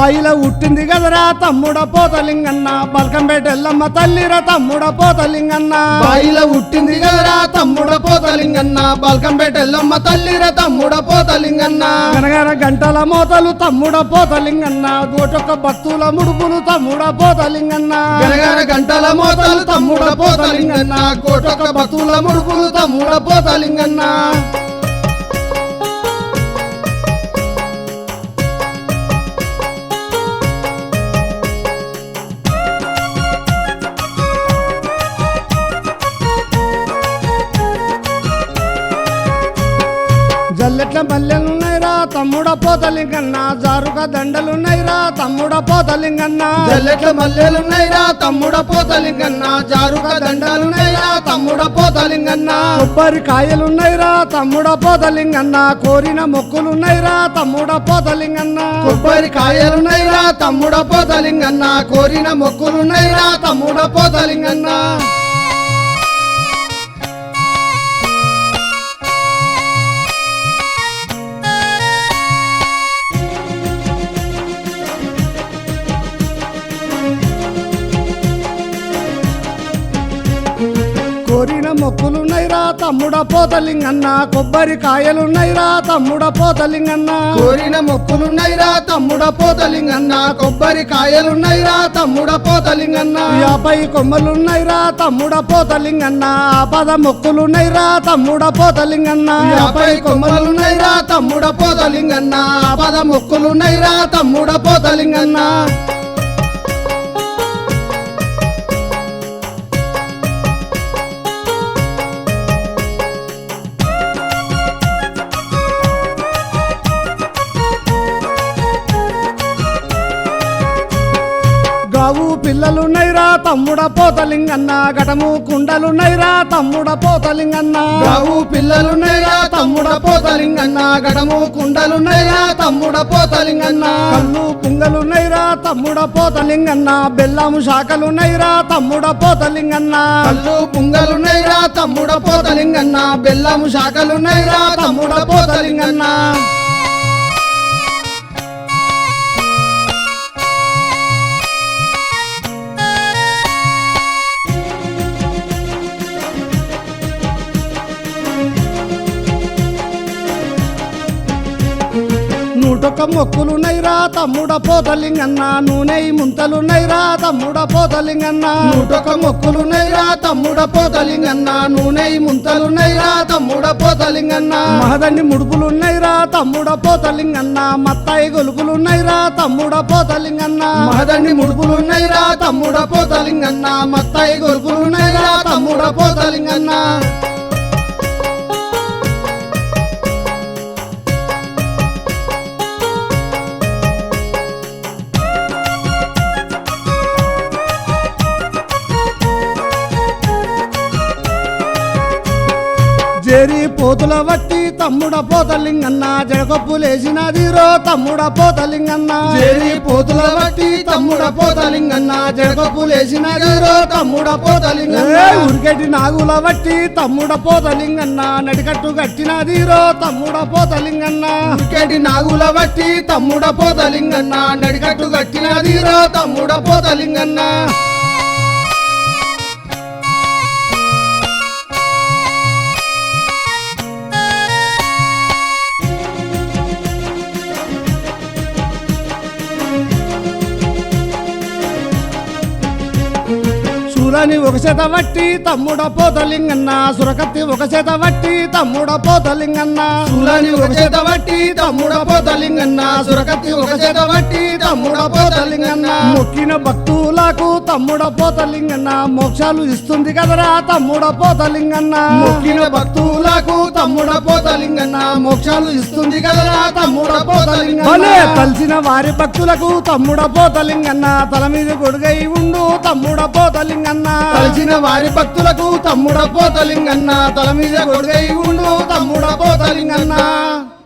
బాయిల ఉట్టింది కదరా తమ్ముడ పోతలింగన్న బల్కంపేట ఎల్లమ్మ తల్లిరా తమ్ముడ పోతలింగన్న బాయిల ఉట్టింది కదరా తమ్ముడ పోతలింగన్న బల్కంపేట ఎల్లమ్మ తల్లిరా తమ్ముడ పోతలింగన్న గనగన గంటల మోతలు తమ్ముడ పోతలింగన్న గోటొక్క భక్తుల ముడుపులు తమ్ముడ పోతలింగన్న గనగన గంటల మోతలు తమ్ముడ పోతలింగన్న కోటొక్క భక్తుల ముడుపులు తమ్ముడ పోతలింగన్న జల్లెట్ల మల్లెలున్నాయిరా తమ్ముడ పోతలింగన్న జారుగా దండలున్నాయిరా తమ్ముడ పోతలింగన్న జల్లెట్ల మల్లెలున్నాయిరా తమ్ముడ పోతలింగన్న జారుగా దండాలున్నాయిరా తమ్ముడ పోతలింగన్న కొబ్బరి కాయలున్నాయిరా తమ్ముడ పోతలింగన్న కోరిన మొక్కులున్నాయిరా తమ్ముడ పోతలింగన్న కొబ్బరి కాయలున్నాయిరా తమ్ముడ పోతలింగన్న కోరిన మొక్కులున్నాయిరా తమ్ముడ పోతలింగన్న కోరిన మొక్కులున్నాయిరా తమ్ముడ పోతలింగన్న కొబ్బరి కాయలున్నాయిరా తమ్ముడ పోతలింగన్న కోరిన మొక్కులున్నాయిరా తమ్ముడ పోతలింగన్న కొబ్బరి కాయలున్నాయిరా తమ్ముడ పోతలింగన్న 50 కొమ్మలున్నాయిరా తమ్ముడ పోతలింగన్న ఆపద మొక్కులున్నాయిరా తమ్ముడ పోతలింగన్న 50 కొమ్మలున్నాయిరా తమ్ముడ పోతలింగన్న పద మొక్కులున్నాయిరా తమ్ముడ పోతలింగన్న గావు పిల్లలున్నాయిరా తమ్ముడ పోతలింగన్న గటము కుండలున్నాయిరా తమ్ముడ పోతలింగన్న గావు పిల్లలున్నాయిరా తమ్ముడ పోతలింగన్న గడము కుండలున్నాయిరా తమ్ముడ పోతలింగన్న కళ్ళు పుంగలున్నాయిరా తమ్ముడ పోతలింగన్న బెల్లము శాఖలున్నాయిరా తమ్ముడ పోతలింగన్న కళ్ళు పుంగలున్నాయిరా తమ్ముడ పోతలింగన్న బెల్లము శాఖలున్నాయిరా తమ్ముడ పోతలింగన్న నూటొక్క మొక్కులున్నాయిరా తమ్ముడ పోతలింగన్న నూనె ముంతలున్నాయిరా తమ్ముడ పోతలింగన్న నూటొక్క మొక్కులున్నాయిరా తమ్ముడ పోతలింగన్న నూనె ముంతలున్నాయిరా తమ్ముడ పోతలింగన్న మహదండి ముడుపులున్నాయిరా తమ్ముడ పోతలింగన్న మత్తాయి గొలుపులున్నాయిరా తమ్ముడ పోతలింగన్న మహదండి ముడుపులున్నాయిరా తమ్ముడ పోతలింగన్న మత్తాయి గొలుపులున్నాయిరా తమ్ముడ పోతలింగన్న జేరి పోతుల వట్టి తమ్ముడ పోతలింగన్న జడకొప్పులేసినదిరో తమ్ముడ పోతలింగన్న చేరి పోతుల బట్టి తమ్ముడ పోతలింగన్న జడకొప్పులేసినదిరో తమ్ముడ పోతలింగన్న ఉరికెటి నాగుల వట్టి తమ్ముడ పోతలింగన్న నడికట్టు కట్టినదిరో తమ్ముడ పోతలింగన్న ఉరికెటి నాగుల బట్టి తమ్ముడ పోతలింగన్న నడికట్టు కట్టినదిరో తమ్ముడ పోతలింగన్న శూలని ఒక చేత వట్టి తమ్ముడ పోతలింగన్న సురకత్తి ఒక చేత వట్టి తమ్ముడ పోతలింగన్న శూలని ఒక చేత బట్టి తమ్ముడ పోతలింగన్న సురకత్తి ఒక చేత బట్టి తమ్ముడ పోతలింగన్న మొక్కిన భక్తులకు తమ్ముడ పోతలింగన్న మోక్షాలు ఇస్తుంది కదరా తమ్ముడ పోతలింగన్న మొక్కిన భక్తులకు తమ్ముడ పోతలింగన్న మోక్షాలు ఇస్తుంది కదరా తమ్ముడ పోతలింగన్న భలే తలిసిన వారి భక్తులకు తమ్ముడ పోతలింగన్న తల మీద గొడుగై ఉండు తమ్ముడ పోతలింగన్న కలిసిన వారి భక్తులకు తమ్ముడ పోతలింగన్న తల మీద గొడుగై ఉండు తమ్ముడ పోతలింగన్న